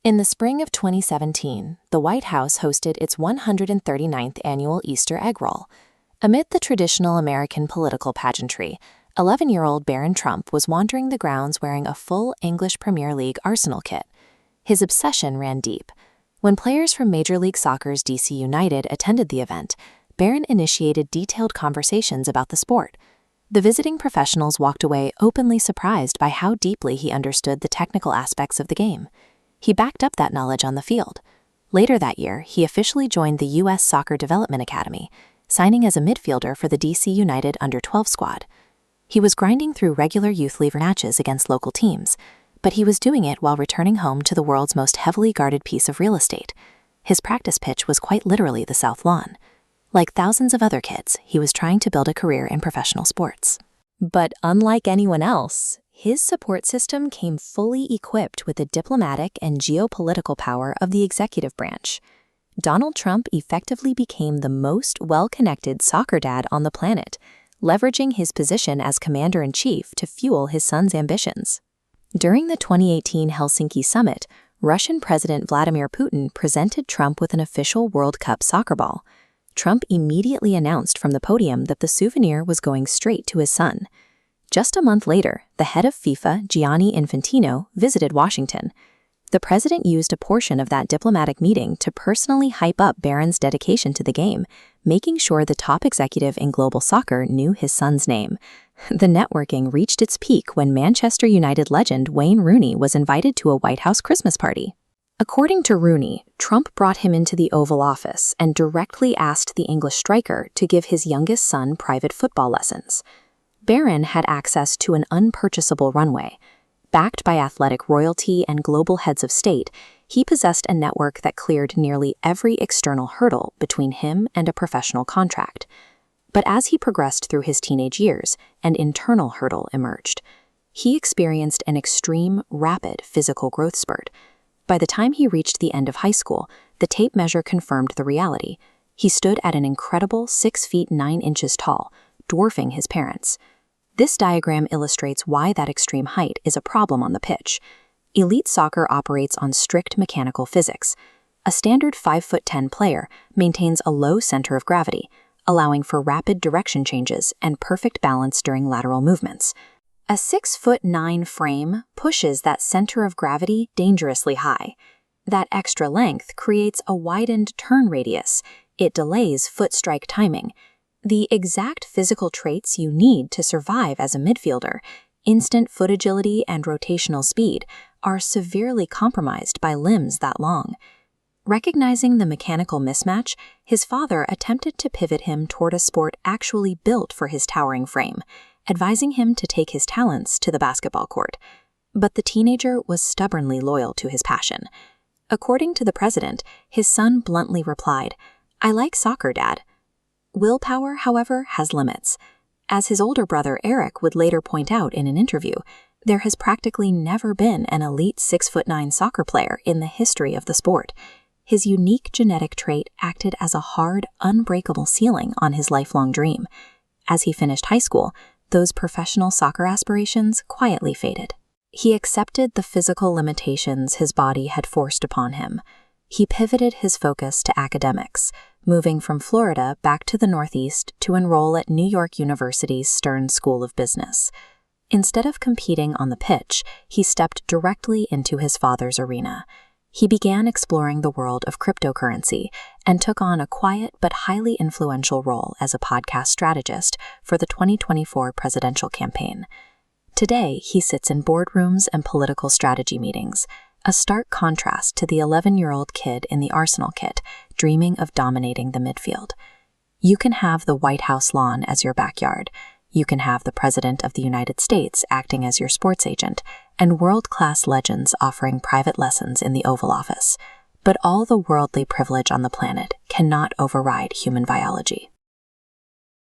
In the spring of 2017, the White House hosted its 139th annual Easter egg roll. Amid the traditional American political pageantry, 11-year-old Barron Trump was wandering the grounds wearing a full English Premier League Arsenal kit. His obsession ran deep. When players from Major League Soccer's DC United attended the event, Barron initiated detailed conversations about the sport. The visiting professionals walked away openly surprised by how deeply he understood the technical aspects of the game. He backed up that knowledge on the field. Later that year, he officially joined the U.S. Soccer Development Academy, signing as a midfielder for the DC United Under-12 squad. He was grinding through regular youth league matches against local teams, but he was doing it while returning home to the world's most heavily guarded piece of real estate. His practice pitch was quite literally the South Lawn. Like thousands of other kids, he was trying to build a career in professional sports. But unlike anyone else, his support system came fully equipped with the diplomatic and geopolitical power of the executive branch. Donald Trump effectively became the most well-connected soccer dad on the planet, leveraging his position as commander-in-chief to fuel his son's ambitions. During the 2018 Helsinki summit, Russian President Vladimir Putin presented Trump with an official World Cup soccer ball. Trump immediately announced from the podium that the souvenir was going straight to his son. Just a month later, the head of FIFA, Gianni Infantino, visited Washington. The president used a portion of that diplomatic meeting to personally hype up Barron's dedication to the game, making sure the top executive in global soccer knew his son's name. The networking reached its peak when Manchester United legend Wayne Rooney was invited to a White House Christmas party. According to Rooney, Trump brought him into the Oval Office and directly asked the English striker to give his youngest son private football lessons. Barron had access to an unpurchasable runway. Backed by athletic royalty and global heads of state, he possessed a network that cleared nearly every external hurdle between him and a professional contract. But as he progressed through his teenage years, an internal hurdle emerged. He experienced an extreme, rapid physical growth spurt. By the time he reached the end of high school, the tape measure confirmed the reality. He stood at an incredible 6 feet 9 inches tall, dwarfing his parents. This diagram illustrates why that extreme height is a problem on the pitch. Elite soccer operates on strict mechanical physics. A standard 5'10" player maintains a low center of gravity, allowing for rapid direction changes and perfect balance during lateral movements. A 6'9" frame pushes that center of gravity dangerously high. That extra length creates a widened turn radius. It delays foot strike timing. The exact physical traits you need to survive as a midfielder, instant foot agility and rotational speed, are severely compromised by limbs that long. Recognizing the mechanical mismatch, his father attempted to pivot him toward a sport actually built for his towering frame, advising him to take his talents to the basketball court. But the teenager was stubbornly loyal to his passion. According to the president, his son bluntly replied, "I like soccer, Dad." Willpower, however, has limits. As his older brother Eric would later point out in an interview, there has practically never been an elite 6'9" soccer player in the history of the sport. His unique genetic trait acted as a hard, unbreakable ceiling on his lifelong dream. As he finished high school, those professional soccer aspirations quietly faded. He accepted the physical limitations his body had forced upon him. He pivoted his focus to academics, moving from Florida back to the Northeast to enroll at New York University's Stern School of Business. Instead of competing on the pitch, he stepped directly into his father's arena. He began exploring the world of cryptocurrency and took on a quiet but highly influential role as a podcast strategist for the 2024 presidential campaign. Today, he sits in boardrooms and political strategy meetings, a stark contrast to the 11-year-old kid in the Arsenal kit, dreaming of dominating the midfield. You can have the White House lawn as your backyard. You can have the President of the United States acting as your sports agent, and world-class legends offering private lessons in the Oval Office. But all the worldly privilege on the planet cannot override human biology.